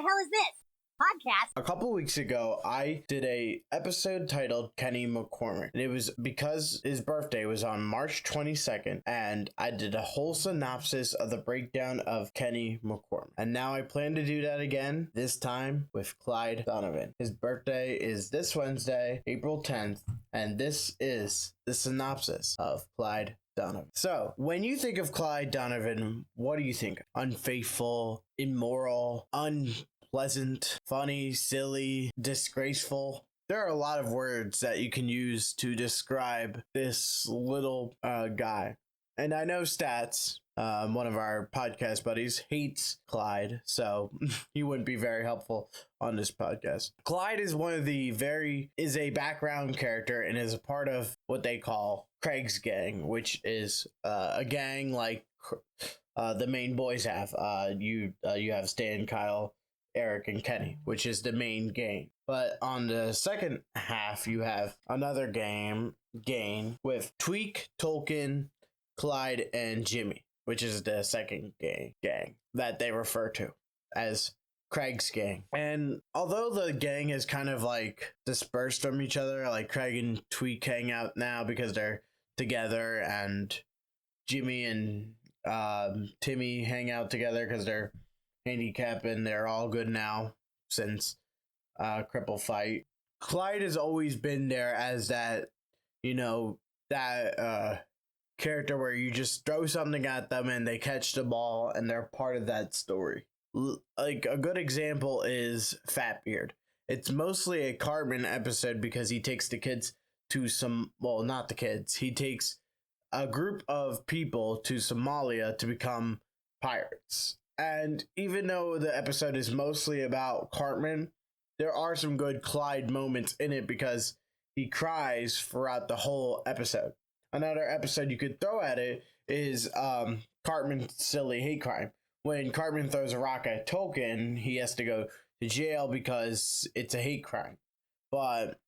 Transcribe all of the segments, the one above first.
hell is this? Podcast. A couple weeks ago, I did a episode titled Kenny McCormick. And it was because his birthday was on March 22nd, and I did a whole synopsis of the breakdown of Kenny McCormick. And now I plan to do that again, this time with Clyde Dovan. His birthday is this Wednesday, April 10th, and this is the synopsis of Clyde Dovan. So, when you think of Clyde Dovan, what do you think? Unfaithful, immoral, unpleasant, funny, silly, disgraceful. There are a lot of words that you can use to describe this little guy. And I know Stats, one of our podcast buddies, hates Clyde, so he wouldn't be very helpful on this podcast. Clyde is is a background character and is a part of what they call Craig's gang, which is a gang like the main boys have. You have Stan, Kyle, Eric, and Kenny, which is the main gang. But on the second half, you have another gang with Tweak, Tolkien, Clyde, and Jimmy, which is the second gang that they refer to as Craig's gang. And although the gang is kind of like dispersed from each other, like Craig and Tweak hang out now because they're together, and Jimmy and Timmy hang out together because they're handicapped and they're all good now since cripple fight. Clyde has always been there as that, character where you just throw something at them and they catch the ball and they're part of that story. Like a good example is Fatbeard. It's mostly a Cartman episode because he takes the kids to not the kids. He takes a group of people to Somalia to become pirates. And even though the episode is mostly about Cartman, there are some good Clyde moments in it because he cries throughout the whole episode. Another episode you could throw at it is Cartman's silly hate crime. When Cartman throws a rock at Tolkien, he has to go to jail because it's a hate crime. But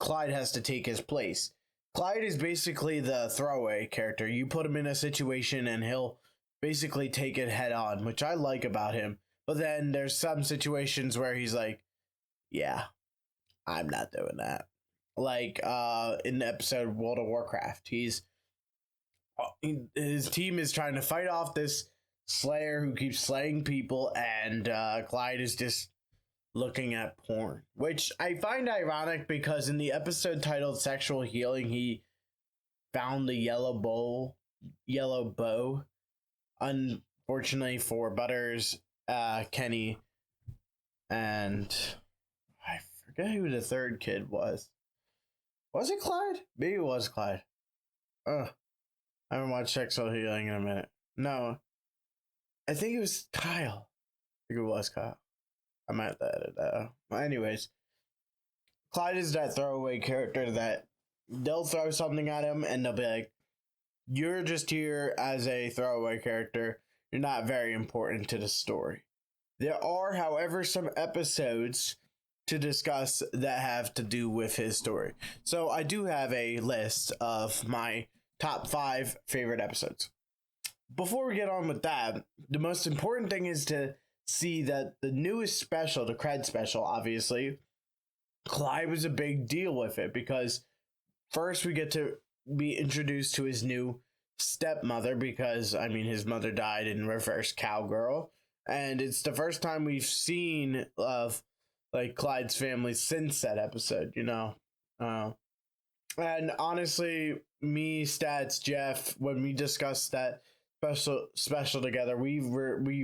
Clyde has to take his place. Clyde is basically the throwaway character. You put him in a situation and he'll basically take it head on, which I like about him. But then there's some situations where he's like, yeah, I'm not doing that. Like in the episode World of Warcraft, his team is trying to fight off this slayer who keeps slaying people, and Clyde is just looking at porn, which I find ironic because in the episode titled Sexual Healing, he found the yellow bow. Unfortunately for Butters, Kenny, and I forget who the third kid was. Was it Clyde? Maybe it was Clyde. I haven't watched Sexual Healing in a minute. No, I think it was Kyle. I think it was Kyle. I might have to edit that out. Anyways, Clyde is that throwaway character that they'll throw something at him and they'll be like, you're just here as a throwaway character. You're not very important to the story. There are, however, some episodes to discuss that have to do with his story. So I do have a list of my top 5 favorite episodes. Before we get on with that, the most important thing is to see that the newest special, the Cred special, obviously, Clyde was a big deal with it because first we get to be introduced to his new stepmother because, his mother died in reverse cowgirl. And it's the first time we've seen of Clyde's family since that episode, and honestly, me, Stats, Jeff, when we discussed that special together, we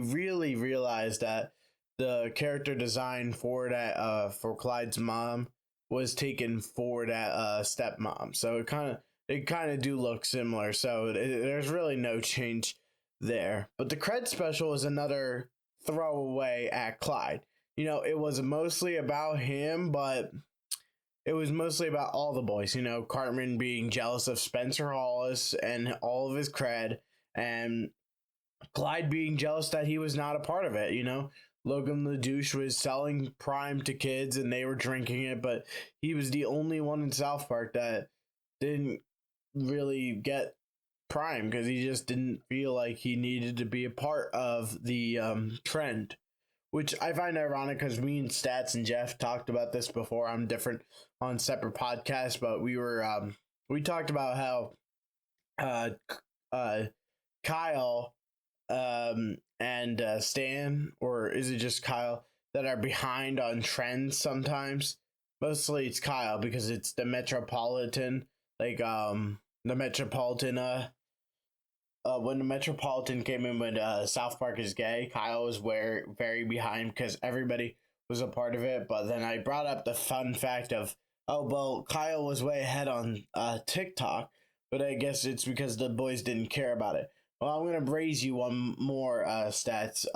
really realized that the character design for that for Clyde's mom was taken for that stepmom, so it kind of do look similar. So there's really no change there. But the Cred special is another throwaway at Clyde. It was mostly about him, but it was mostly about all the boys. Cartman being jealous of Spencer Hollis and all of his cred, and Clyde being jealous that he was not a part of it. Logan the douche was selling Prime to kids and they were drinking it, but he was the only one in South Park that didn't really get Prime because he just didn't feel like he needed to be a part of the trend. which I find ironic because me and Stats and Jeff talked about this before. I'm different on separate podcasts, but we talked about how uh uh Kyle and Stan, or is it just Kyle, that are behind on trends sometimes. Mostly it's Kyle because it's the Metropolitan, the Metropolitan when the Metropolitan came in with South Park is gay, Kyle was very behind because everybody was a part of it. But then I brought up the fun fact of, oh well, Kyle was way ahead on TikTok, but I guess it's because the boys didn't care about it. Well, I'm gonna raise you one more stats.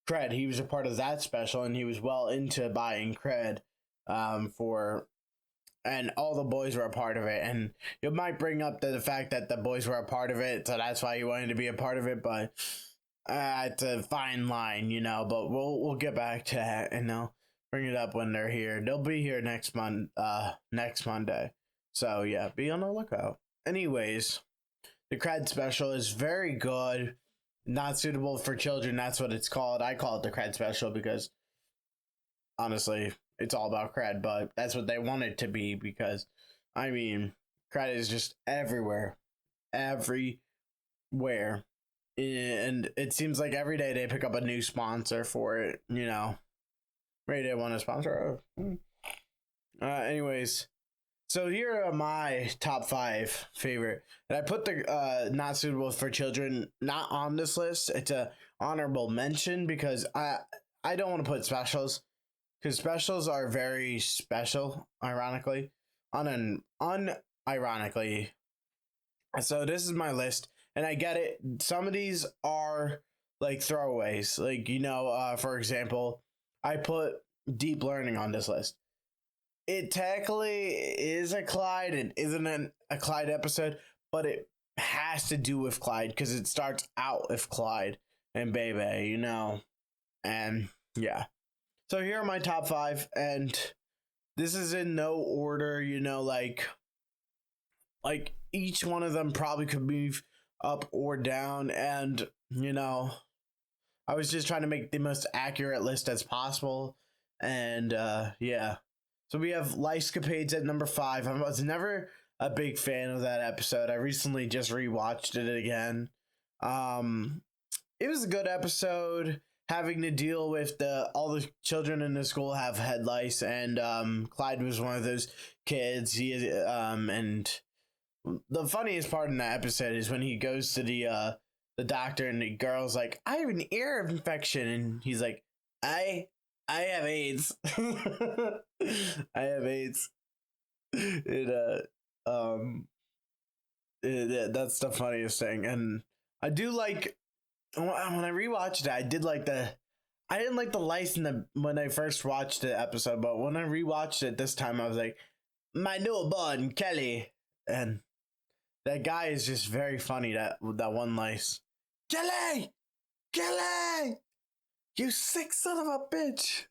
Cred, he was a part of that special, and he was well into buying cred for, and all the boys were a part of it. And you might bring up the fact that the boys were a part of it, so that's why you wanted to be a part of it. But it's a fine line, But we'll get back to that, and I'll bring it up when they're here. They'll be here next Monday. So yeah, be on the lookout. Anyways, the cred special is very good. Not suitable for children. That's what it's called. I call it the cred special because honestly, it's all about cred, but that's what they want it to be because, cred is just everywhere. Everywhere. And it seems like every day they pick up a new sponsor for it, Maybe they want to sponsor. Anyways, so here are my top 5 favorite. And I put the not suitable for children not on this list. It's a honorable mention because I don't want to put specials because specials are very special, ironically, unironically. So this is my list, and I get it. Some of these are like throwaways, for example, I put deep learning on this list. It technically is a Clyde. It isn't a Clyde episode, but it has to do with Clyde because it starts out with Clyde and Bebe, And yeah. So here are my top 5, and this is in no order, like each one of them probably could move up or down, and I was just trying to make the most accurate list as possible, and yeah. So we have Lifescapades at number 5. I was never a big fan of that episode. I recently just rewatched it again. It was a good episode, having to deal with all the children in the school have head lice, and Clyde was one of those kids. He and the funniest part in that episode is when he goes to the doctor, and the girl's like, "I have an ear infection," and he's like, I have AIDS. I have AIDS. That's the funniest thing. And I do like, when I rewatched it, I didn't like the lice when I first watched the episode, but when I rewatched it this time, I was like, my newborn Kelly, and that guy is just very funny. That one lice, Kelly, you sick son of a bitch.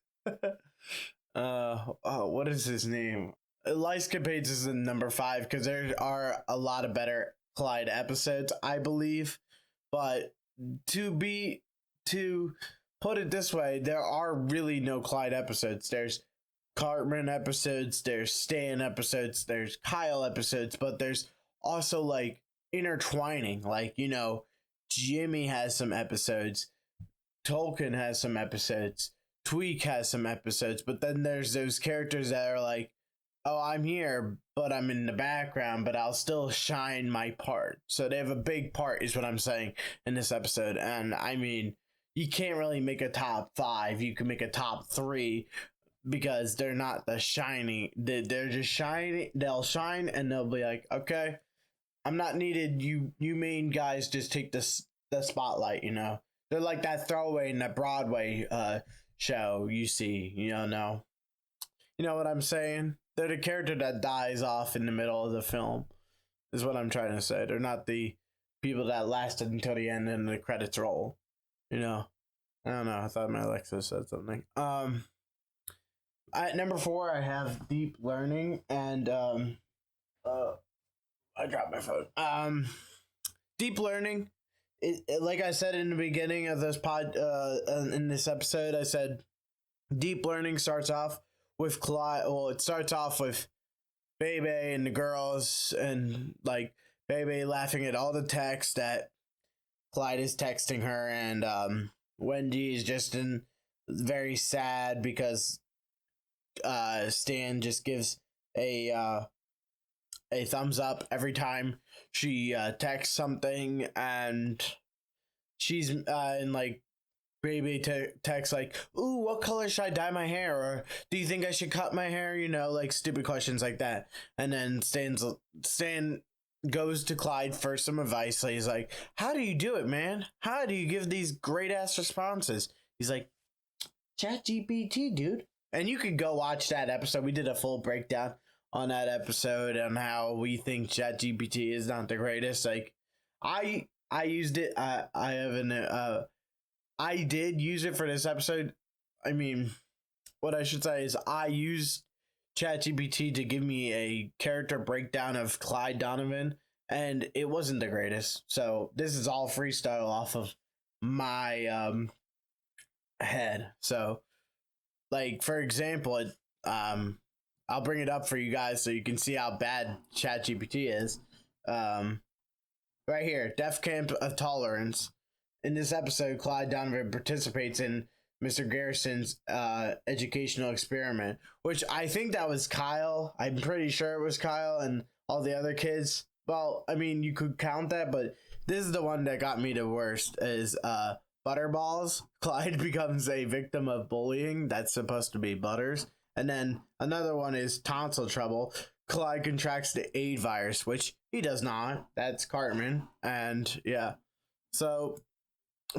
What is his name? Lifescapades is in number 5 because there are a lot of better Clyde episodes, I believe. But to put it this way, there are really no Clyde episodes. There's Cartman episodes, there's Stan episodes, there's Kyle episodes, but there's also like intertwining. Like, Jimmy has some episodes, Tolkien has some episodes, Tweak has some episodes, but then there's those characters that are like, oh, I'm here, but I'm in the background, but I'll still shine my part. So they have a big part, is what I'm saying, in this episode. And you can't really make a top 5. You can make a top 3 because they're not the shining. They're just shining. They'll shine and they'll be like, okay, I'm not needed. You main guys just take the spotlight, They're like that throwaway in that Broadway show you see, no. You know what I'm saying? They're the character that dies off in the middle of the film, is what I'm trying to say. They're not the people that lasted until the end and the credits roll. I don't know. I thought my Alexa said something. At number 4, I have Deep Learning, and I dropped my phone. Deep Learning like I said in the beginning of this in this episode, I said deep learning starts off with Clyde. Well, it starts off with Bebe and the girls, and like Bebe laughing at all the text that Clyde is texting her, and Wendy is just very sad because Stan just gives a thumbs up every time she texts something, and she's in like Baby text like, "Ooh, what color should I dye my hair?" Or, "Do you think I should cut my hair?" You know, like stupid questions like that. And then Stan goes to Clyde for some advice. So he's like, "How do you do it, man? How do you give these great ass responses?" He's like, "ChatGPT, dude." And you could go watch that episode. We did a full breakdown on that episode on how we think ChatGPT is not the greatest. Like, I used it. I did use it for this episode. I mean, what I should say is I used ChatGPT to give me a character breakdown of Clyde Donovan, and it wasn't the greatest. So this is all freestyle off of my head. So, like, for example, I'll bring it up for you guys so you can see how bad ChatGPT is. Right here, Def Camp of Tolerance. In this episode, Clyde Donovan participates in Mr. Garrison's educational experiment, which I think that was Kyle. I'm pretty sure it was Kyle and all the other kids. Well, I mean, you could count that, but this is the one that got me the worst is Butterballs. Clyde becomes a victim of bullying. That's supposed to be Butters. And then another one is Tonsil Trouble. Clyde contracts the AIDS virus, which he does not. That's Cartman. And yeah. So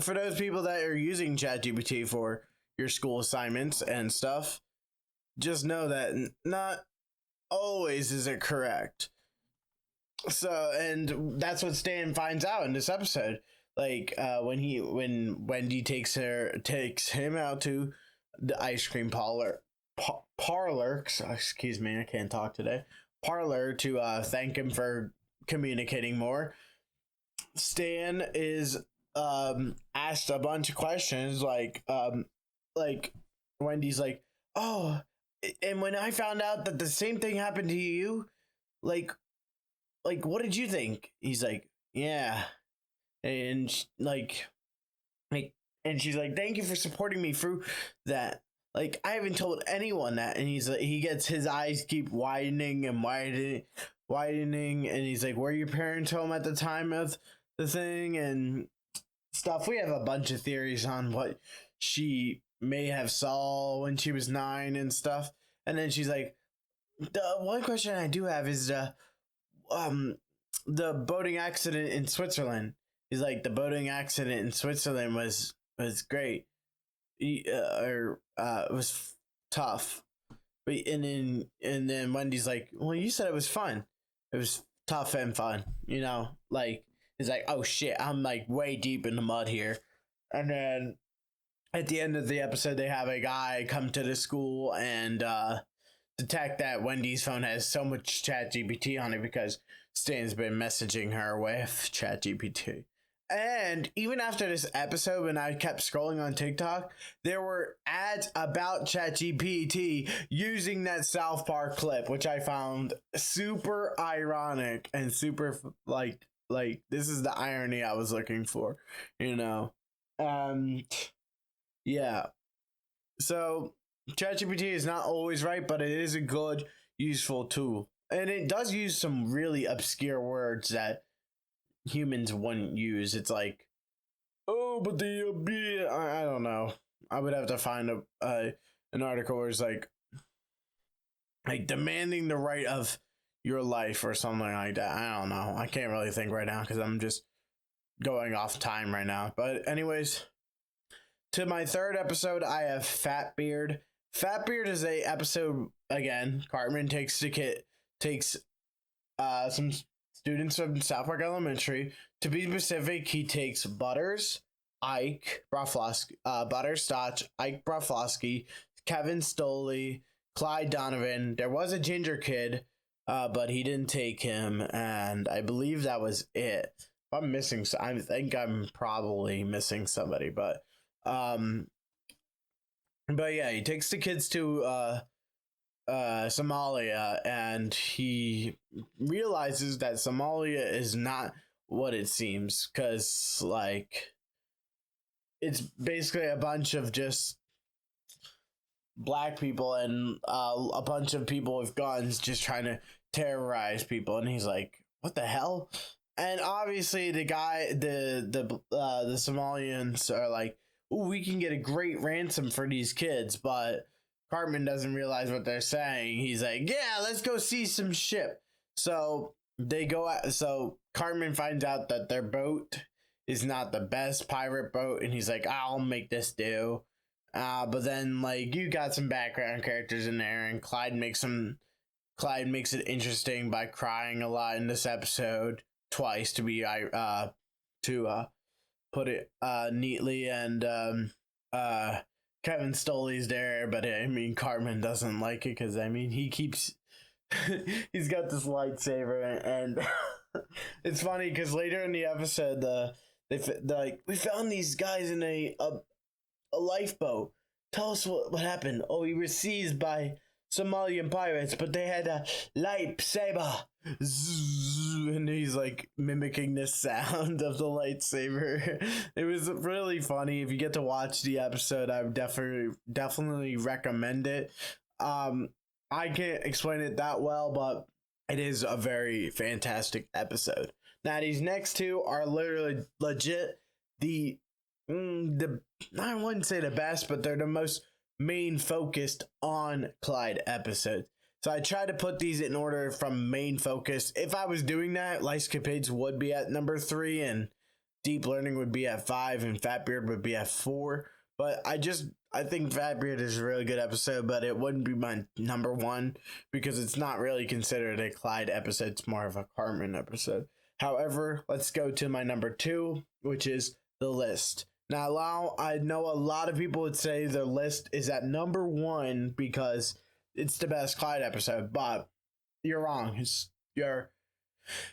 for those people that are using ChatGPT for your school assignments and stuff, just know that not always is it correct. So, and that's what Stan finds out in this episode. Like when Wendy takes him out to the ice cream parlor, excuse me, I can't talk today. Parlor to thank him for communicating more. Stan is asked a bunch of questions like Wendy's like, "Oh, and when I found out that the same thing happened to you, like what did you think?" He's like, "Yeah." And and she's like, "Thank you for supporting me through that. Like, I haven't told anyone that." And he's like, he gets his eyes keep widening and widening, and he's like, "Were your parents home at the time of the thing?" And stuff. We have a bunch of theories on what she may have saw when she was 9 and stuff. And then she's like, "The one question I do have is the boating accident in Switzerland." He's like, "The boating accident in Switzerland was great, it was tough." But and then Wendy's like, "Well, you said it was fun. It was tough and fun, you know." Like, he's like, "Oh shit, I'm like way deep in the mud here." And then at the end of the episode, they have a guy come to the school and detect that Wendy's phone has so much ChatGPT on it because Stan's been messaging her with ChatGPT. And even after this episode, when I kept scrolling on TikTok, there were ads about ChatGPT using that South Park clip, which I found super ironic and super like this is the irony I was looking for, you know. Yeah. So ChatGPT is not always right, but it is a good, useful tool, and it does use some really obscure words that humans wouldn't use. It's like, "Oh, but I don't know." I would have to find an article where it's like demanding the right of your life or something like that. I don't know. I can't really think right now because I'm just going off time right now. But anyways, to my third episode, I have Fat Beard. Fat Beard is a episode again. Cartman takes some students from South Park Elementary. To be specific, he takes Butterstotch, Ike Broflovsky, Kevin Stoley, Clyde Donovan. There was a ginger kid, but he didn't take him, and I believe that was it. If I'm missing, I think I'm probably missing somebody, but yeah, he takes the kids to Somalia, and he realizes that Somalia is not what it seems, because like it's basically a bunch of just black people and a bunch of people with guns just trying to terrorize people, and he's like, what the hell? And obviously the Somalians are like, ooh, we can get a great ransom for these kids, but Cartman doesn't realize what they're saying. He's like, yeah, let's go see some ship. So they go out. So Cartman finds out that their boat is not the best pirate boat, and he's like, I'll make this do. But then like you got some background characters in there, and Clyde makes it interesting by crying a lot in this episode, twice to put it neatly, and Kevin Stoley's there, but I mean Cartman doesn't like it because I mean he keeps he's got this lightsaber, and it's funny because later in the episode they're like, we found these guys in a lifeboat. Tell us what happened. Oh, we were seized by Somalian pirates, but they had a lightsaber. And he's like mimicking the sound of the lightsaber. It was really funny. If you get to watch the episode, I would definitely recommend it. I can't explain it that well, but it is a very fantastic episode. Now these next two are literally legit the I wouldn't say the best, but they're the most main focused on Clyde episodes. So I try to put these in order from main focus. If I was doing that, Lifescapades would be at number 3, and Deep Learning would be at 5, and Fatbeard would be at 4. But I think Fatbeard is a really good episode, but it wouldn't be my number 1 because it's not really considered a Clyde episode. It's more of a Cartman episode. However, let's go to my number 2, which is The List. Now, I know a lot of people would say The List is at number 1 because it's the best Clyde episode, but you're wrong. You're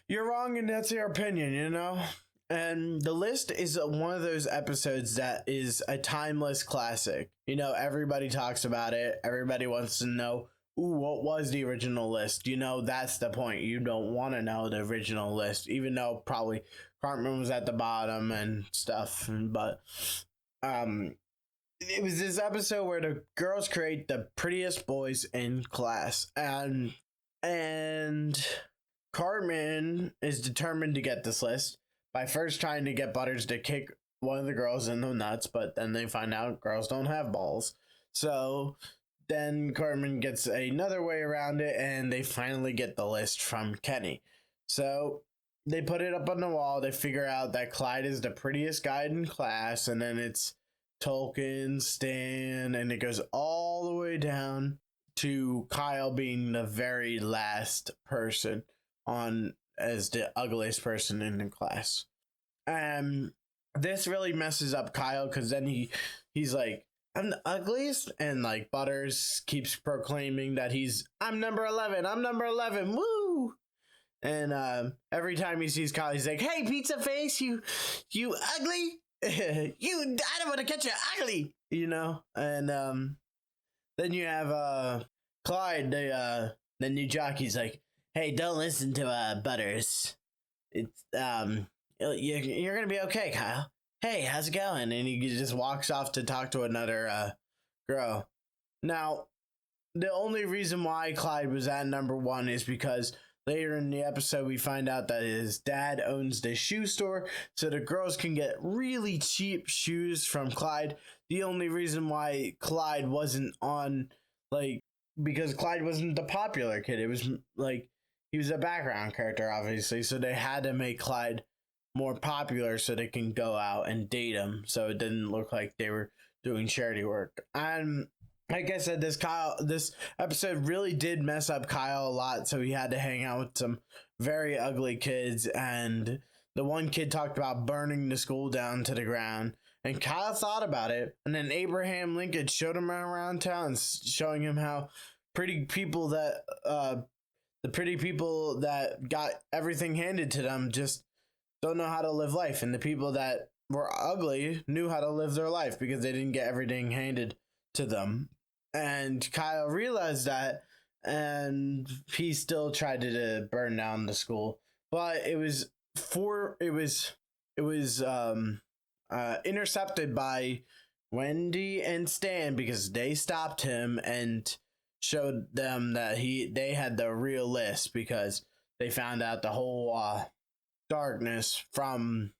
wrong, and that's your opinion, you know? And The List is one of those episodes that is a timeless classic. You know, everybody talks about it. Everybody wants to know, ooh, what was the original list? You know, that's the point. You don't want to know the original list, even though probably Cartman was at the bottom and stuff. But it was this episode where the girls create the prettiest boys in class, and Cartman is determined to get this list by first trying to get Butters to kick one of the girls in the nuts, but then they find out girls don't have balls. So then Cartman gets another way around it, and they finally get the list from Kenny. So they put it up on the wall. They figure out that Clyde is the prettiest guy in class, and then it's Tolkien, Stan, and it goes all the way down to Kyle being the very last person on as the ugliest person in the class. This really messes up Kyle because then he's like, I'm the ugliest, and like Butters keeps proclaiming that I'm number 11, woo! And every time he sees Kyle, he's like, hey, pizza face, you ugly, I don't want to catch you ugly, you know. And then you have Clyde, the new jockey's like, hey, don't listen to Butters. It's you're gonna be okay, Kyle. Hey, how's it going? And he just walks off to talk to another girl. Now, the only reason why Clyde was at number 1 is because later in the episode we find out that his dad owns the shoe store, so the girls can get really cheap shoes from Clyde. The only reason why Clyde wasn't on, like, because Clyde wasn't the popular kid. It was like he was a background character, obviously, so they had to make Clyde more popular so they can go out and date him, so it didn't look like they were doing charity work. And like I said, this episode really did mess up Kyle a lot, so he had to hang out with some very ugly kids, and the one kid talked about burning the school down to the ground, and Kyle thought about it, and then Abraham Lincoln showed him around town, showing him how the pretty people that got everything handed to them just don't know how to live life, and the people that were ugly knew how to live their life because they didn't get everything handed to them. And Kyle realized that, and he still tried to burn down the school, but it was intercepted by Wendy and Stan because they stopped him and showed them that they had the real list because they found out the whole darkness from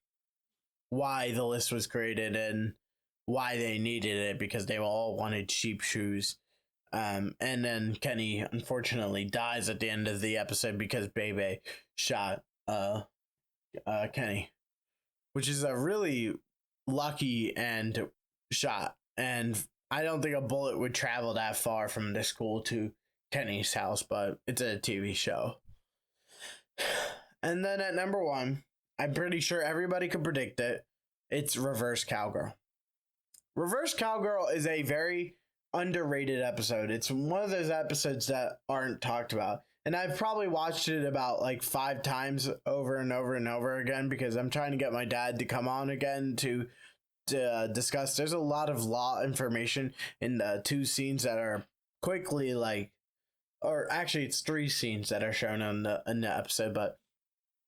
why the list was created and why they needed it because they all wanted cheap shoes. And then Kenny unfortunately dies at the end of the episode because Bebe shot Kenny, which is a really lucky and shot. And I don't think a bullet would travel that far from the school to Kenny's house, but it's a TV show. And then at number 1, I'm pretty sure everybody could predict it. It's Reverse Cowgirl. Reverse Cowgirl is a very underrated episode. It's one of those episodes that aren't talked about. And I've probably watched it about like 5 times over and over and over again because I'm trying to get my dad to come on again to discuss. There's a lot of law information in the 2 scenes that are quickly or actually it's 3 scenes that are shown in the episode, but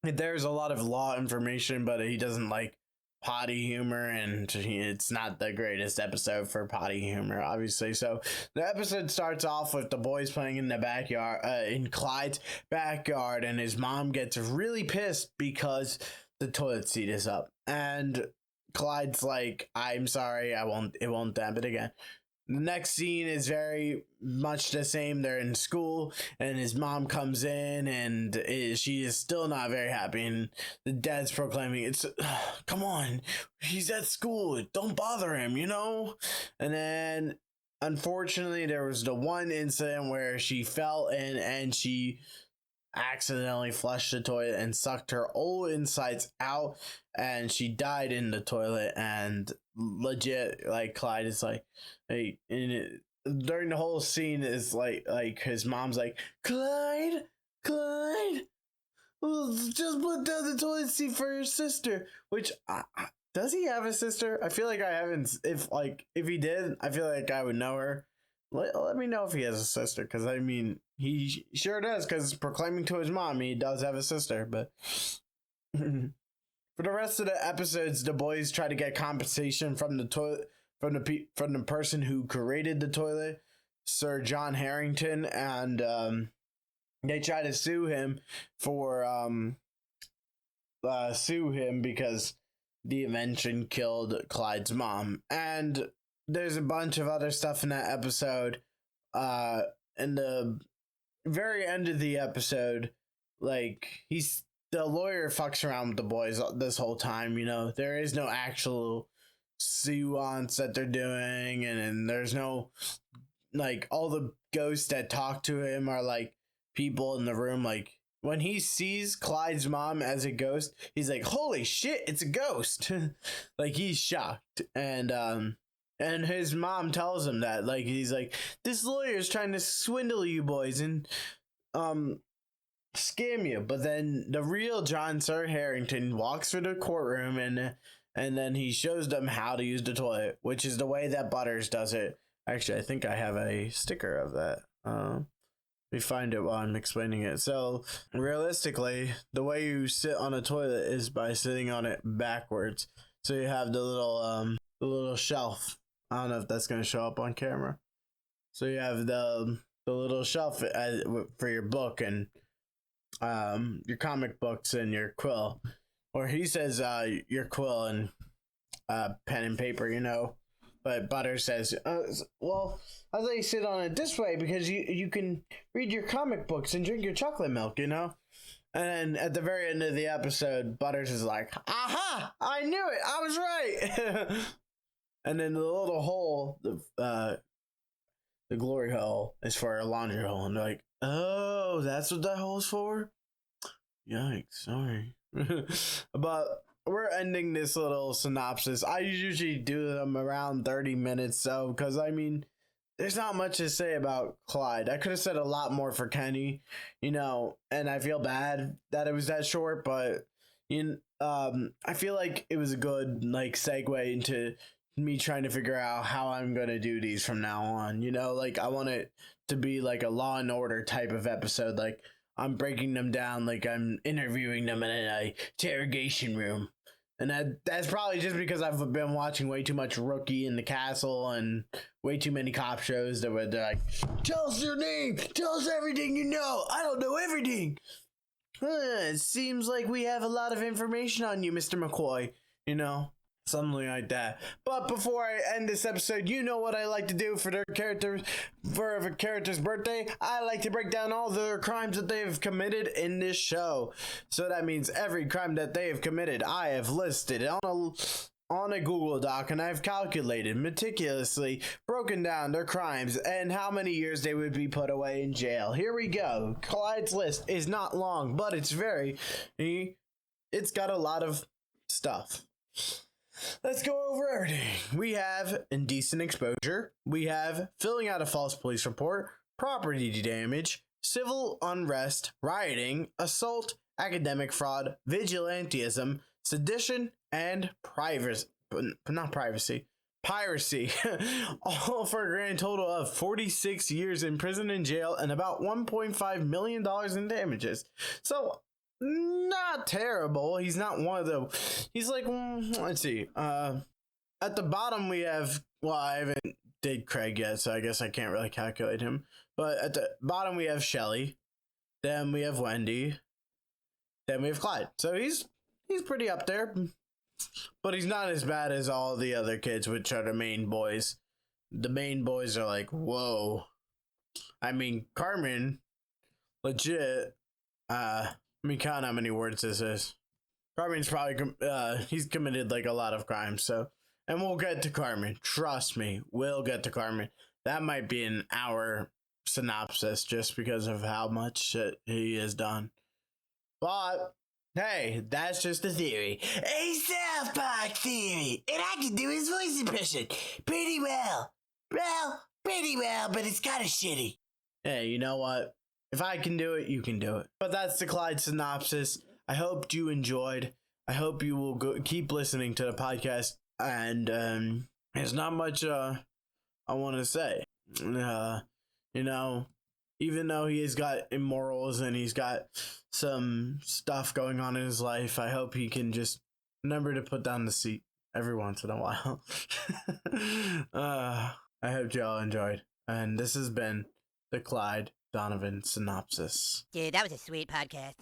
there's a lot of law information, but he doesn't like potty humor, and it's not the greatest episode for potty humor, obviously. So the episode starts off with the boys playing in the backyard, in Clyde's backyard, and his mom gets really pissed because the toilet seat is up, and Clyde's like, "I'm sorry, it won't happen again." The next scene is very much the same. They're in school, and his mom comes in, and she is still not very happy. And the dad's proclaiming, come on, he's at school. Don't bother him, you know? And then, unfortunately, there was the one incident where she fell in, and she accidentally flushed the toilet and sucked her old insides out, and she died in the toilet. And legit, like, Clyde is like, hey, during the whole scene is like his mom's like, Clyde, well, just put down the toilet seat for your sister. Which does he have a sister? I feel like I haven't. If he did, I feel like I would know her. Let me know if he has a sister, because I mean, he sure does, because proclaiming to his mom he does have a sister. But for the rest of the episodes, the boys try to get compensation from the toilet, from the person who created the toilet, Sir John Harrington, and they try to sue him because the invention killed Clyde's mom. And there's a bunch of other stuff in that episode. In the very end of the episode, like, the lawyer fucks around with the boys this whole time, you know. There is no actual seance that they're doing, and there's no, like, all the ghosts that talk to him are like people in the room. Like, when he sees Clyde's mom as a ghost, he's like, holy shit, it's a ghost. Like, he's shocked. And his mom tells him that, like, he's like, this lawyer's trying to swindle you boys and scam you. But then the real John Sir Harrington walks through the courtroom, and then he shows them how to use the toilet, which is the way that Butters does it. Actually, I think I have a sticker of that. Let me find it while I'm explaining it. So realistically, the way you sit on a toilet is by sitting on it backwards. So you have the little shelf. I don't know if that's going to show up on camera. So you have the little shelf for your book and your comic books and your quill. Or he says your quill and pen and paper, you know. But Butter says, well, I thought you sit on it this way because you can read your comic books and drink your chocolate milk, you know? And then at the very end of the episode, Butters is like, aha, I knew it, I was right. And then the little hole, the glory hole, is for a laundry hole. And they're like, oh, that's what that hole's for? Yikes, sorry. But we're ending this little synopsis. I usually do them around 30 minutes, so, because, I mean, there's not much to say about Clyde. I could have said a lot more for Kenny, you know, and I feel bad that it was that short, but, I feel like it was a good like segue into me trying to figure out how I'm gonna do these from now on. Like I want it to be like a Law and Order type of episode. Like I'm breaking them down, like I'm interviewing them in an interrogation room. And that's probably just because I've been watching way too much Rookie in the Castle and way too many cop shows that were like, tell us your name, tell us everything you know. I don't know everything. It seems like we have a lot of information on you, Mr. McCoy. Something like that. But before I end this episode, you know what I like to do for a character's birthday? I like to break down all the crimes that they have committed in this show. So that means every crime that they have committed, I have listed on a Google Doc, and I've calculated meticulously, broken down their crimes and how many years they would be put away in jail. Here we go. Clyde's list is not long, but it's got a lot of stuff. Let's go over everything. We have indecent exposure. We have filling out a false police report, property damage, civil unrest, rioting, assault, academic fraud, vigilantism, sedition, and piracy. All for a grand total of 46 years in prison and jail and about $1.5 million in damages. So, not terrible. He's not one of the... He's like, let's see. At the bottom we have... Well, I haven't did Craig yet, so I guess I can't really calculate him. But at the bottom we have Shelly. Then we have Wendy. Then we have Clyde. So he's pretty up there. But he's not as bad as all the other kids, which are the main boys. The main boys are like, whoa. I mean, Carmen, legit, count how many words this is. Carmen's probably, he's committed like a lot of crimes, so. And we'll get to Carmen. Trust me, we'll get to Carmen. That might be an hour synopsis just because of how much shit he has done. But, hey, that's just a theory. A South Park theory! And I can do his voice impression pretty well. Well, pretty well, but it's kind of shitty. Hey, you know what? If I can do it, you can do it. But that's the Clyde synopsis. I hope you enjoyed. I hope you will keep listening to the podcast. And there's not much I want to say. Even though he has got immorals and he's got some stuff going on in his life, I hope he can just remember to put down the seat every once in a while. I hope y'all enjoyed. And this has been the Clyde Dovan synopsis. Dude, that was a sweet podcast.